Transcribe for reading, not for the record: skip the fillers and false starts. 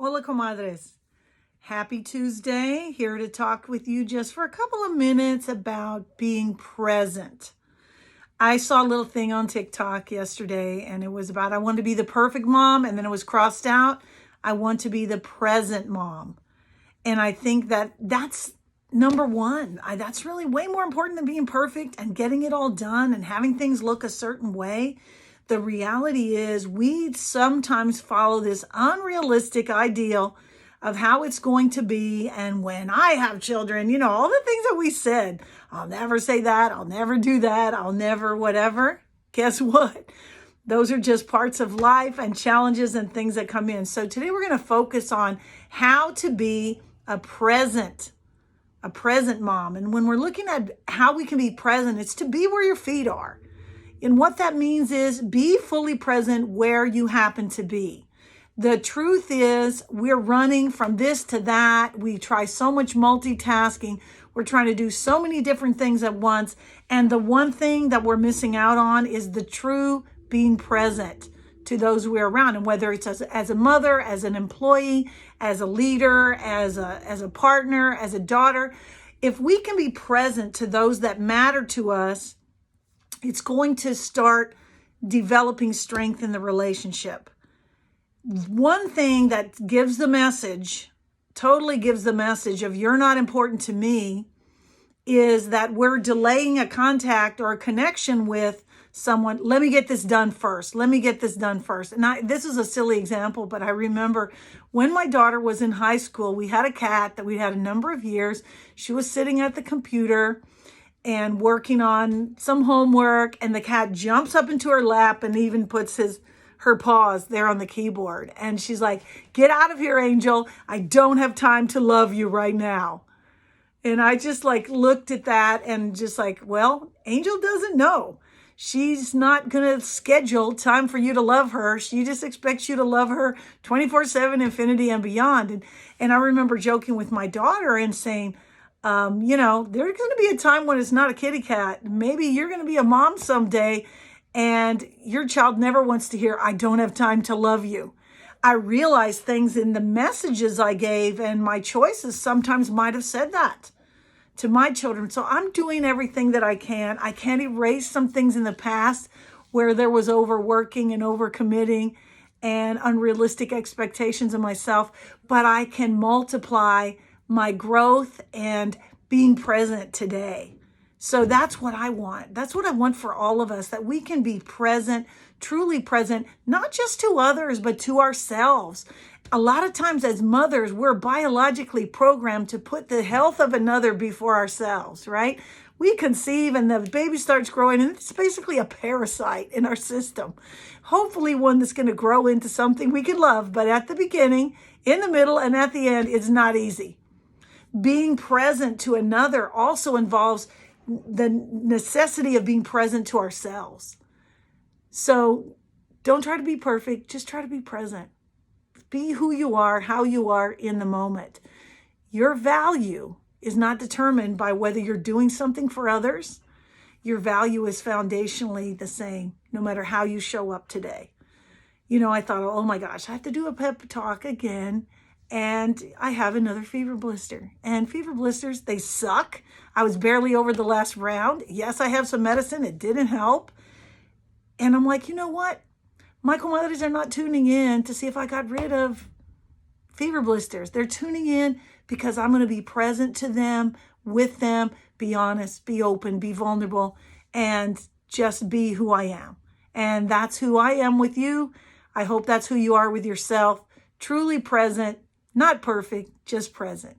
Hola, comadres. Happy Tuesday. Here to talk with you just for a couple of minutes about being present. I saw a little thing on TikTok yesterday, and it was about I want to be the perfect mom, and then it was crossed out, I want to be the present mom. And I think that that's number one. That's really way more important than being perfect and getting it all done and having things look a certain way. The reality is we sometimes follow this unrealistic ideal of how it's going to be. And when I have children, all the things that we said, I'll never say that, I'll never do that, I'll never whatever. Guess what? Those are just parts of life and challenges and things that come in. So today we're going to focus on how to be a present mom. And when we're looking at how we can be present, it's to be where your feet are. And what that means is be fully present where you happen to be. The truth is we're running from this to that. We try so much multitasking. We're trying to do so many different things at once. And the one thing that we're missing out on is the true being present to those we're around. And whether it's as a mother, as an employee, as a leader, as a partner, as a daughter, if we can be present to those that matter to us, it's going to start developing strength in the relationship. One thing that gives the message, totally gives the message of you're not important to me, is that we're delaying a contact or a connection with someone. Let me get this done first. Let me get this done first. And this is a silly example, but I remember when my daughter was in high school, we had a cat that we had a number of years. She was sitting at the computer and working on some homework, and the cat jumps up into her lap and even puts her paws there on the keyboard. And she's like, "Get out of here, Angel. I don't have time to love you right now." And I just looked at that and just well, Angel doesn't know. She's not going to schedule time for you to love her. She just expects you to love her 24/7, infinity and beyond. And I remember joking with my daughter and saying, there's going to be a time when it's not a kitty cat. Maybe you're going to be a mom someday and your child never wants to hear, "I don't have time to love you." I realized things in the messages I gave and my choices sometimes might have said that to my children. So I'm doing everything that I can. I can't erase some things in the past where there was overworking and overcommitting and unrealistic expectations of myself, but I can multiply my growth and being present today. So that's what I want. That's what I want for all of us, that we can be present, truly present, not just to others, but to ourselves. A lot of times as mothers, we're biologically programmed to put the health of another before ourselves, right? We conceive and the baby starts growing, and it's basically a parasite in our system. Hopefully one that's going to grow into something we can love, but at the beginning, in the middle, and at the end, it's not easy. Being present to another also involves the necessity of being present to ourselves. So don't try to be perfect. Just try to be present. Be who you are, how you are in the moment. Your value is not determined by whether you're doing something for others. Your value is foundationally the same, no matter how you show up today. I thought, oh my gosh, I have to do a pep talk again. And I have another fever blister. And fever blisters, they suck. I was barely over the last round. Yes, I have some medicine. It didn't help. And I'm like, you know what? My comadres are not tuning in to see if I got rid of fever blisters. They're tuning in because I'm going to be present to them, with them, be honest, be open, be vulnerable, and just be who I am. And that's who I am with you. I hope that's who you are with yourself. Truly present. Not perfect, just present.